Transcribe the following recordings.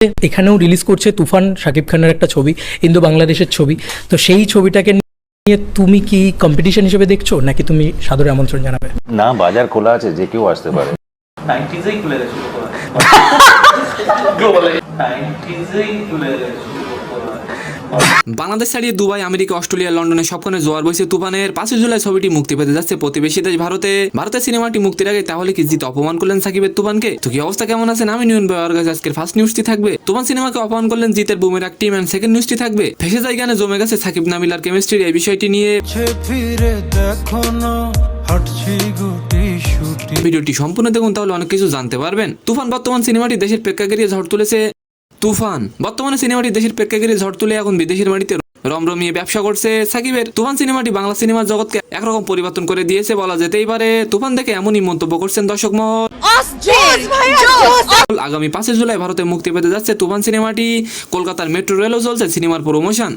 এখানেও রিলিজ করছে তুফান, শাকিব খানের একটা ছবি, ইন্দো বাংলাদেশের ছবি। তো সেই ছবিটাকে নিয়ে তুমি কি কম্পিটিশন হিসেবে দেখছো, নাকি তুমি সাদরে আমন্ত্রণ জানাবে? না, বাজার খোলা আছে, যে কেউ আসতে পারে। 90s-এই খুলে গেছে গ্লোবালে, 90s-এই খুলে গেছে। বাংলাদেশ ছাড়িয়ে দুবাই, আমেরিকা, অস্ট্রেলিয়া, লন্ডনে সবখানে জোয়ার বইছে তুফানের। 5 জুলাই ছবিটি মুক্তি পেতে যাচ্ছে প্রতিবেশী দেশ ভারতে। ভারতের সিনেমাটি মুক্তির আগে তাহলে কি জিত অপমান করলেন সাকিবের তুফানকে? তো কি অবস্থা, কেমন আছেন? আমি নিউন ভাইয়ের কাছে আজকের ফার্স্ট নিউজটি থাকবে তুফান সিনেমাকে অপমান করলেন জিতের বুমেরাং টিম, এন্ড সেকেন্ড নিউজটি থাকবে ফেসে যায় গানে জমে গেছে সাকিব নাবিলার কেমিস্ট্রির। এই বিষয়টি নিয়ে ভিডিওটি সম্পূর্ণ দেখুন, তাহলে অনেক কিছু জানতে পারবেন। তুফান বর্তমান সিনেমাটি দেশের প্রেক্ষাগৃহে ঝড় তুলেছে। তুফান বর্তমানে সিনেমাটি দেশের প্রেক্ষাগৃহে ঝড় তুলে এখন বিদেশের মাটিতে রমরমিয়ে ব্যবসা করছে সাকিবের। তুফান সিনেমাটি বাংলা সিনেমার জগৎকে একরকম পরিবর্তন করে দিয়েছে বলা যেতেই পারে। তুফান দেখে এমনই মন্তব্য করছেন দর্শক মহল। আগামী 5 জুলাই ভারতে মুক্তি পেতে যাচ্ছে তুফান সিনেমাটি। কলকাতার মেট্রো রেলও চলছে সিনেমার প্রমোশন।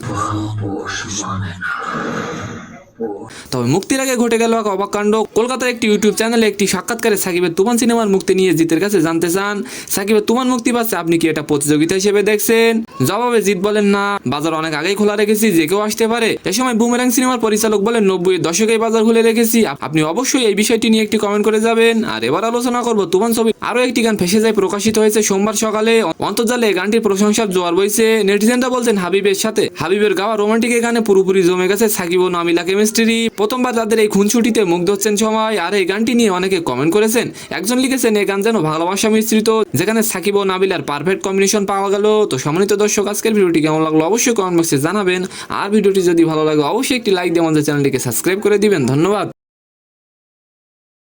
তবে মুক্তির আগে ঘটে গেল এক অবাক কাণ্ড। কলকাতার একটি ইউটিউব চ্যানেলে একটি সাক্ষাৎকারে সাকিবের তুফান সিনেমার মুক্তি নিয়ে জিতের কাছে জানতে চান, সাকিবের তুফান মুক্তি পাচ্ছে, আপনি কি এটা প্রতিযোগিতা হিসেবে দেখছেন? জবাবে জিত বলেন, না, বাজার অনেক আগেই খোলা রেখেছি, যে কেউ আসতে পারে। এ সময় বুমেরাং সিনেমার পরিচালক বলেন, 90-এর দশকেই বাজার খুলে রেখেছি, আপনি অবশ্যই এই বিষয়টি নিয়ে একটি কমেন্ট করে যাবেন। আর এবার আলোচনা করব তুফান ছবি আরো একটি গান ফেসে যায় প্রকাশিত হয়েছে সোমবার সকালে। অন্তর্জালে গানটির প্রশংসার জোয়ার বইছে। নেটিজেনরা বলছেন হাবিবের সাথে হাবিবের গাওয়া রোমান্টিক এই গানে পুরোপুরি জমে গেছে সাকিব ও নাবিলা কেমিস্ট্রি। প্রথমবার তাদের এই খুনছুটিতে মুগ্ধ হচ্ছেন সবাই। আর এই গানটি নিয়ে অনেকে কমেন্ট করেছেন। একজন লিখেছেন, এই গান যেন ভালোবাসা মিশ্রিত, যেখানে সাকিব ও নাবিলার পারফেক্ট কম্বিনেশন পাওয়া গেল। তো সম্মানিত দর্শক, আজকের ভিডিওটি কেমন লাগলো অবশ্যই কমেন্ট বক্সে জানাবেন। আর ভিডিওটি যদি ভালো লাগে অবশ্যই একটি লাইক দিয়ে আমাদের চ্যানেলটিকে সাবস্ক্রাইব করে দিবেন। ধন্যবাদ।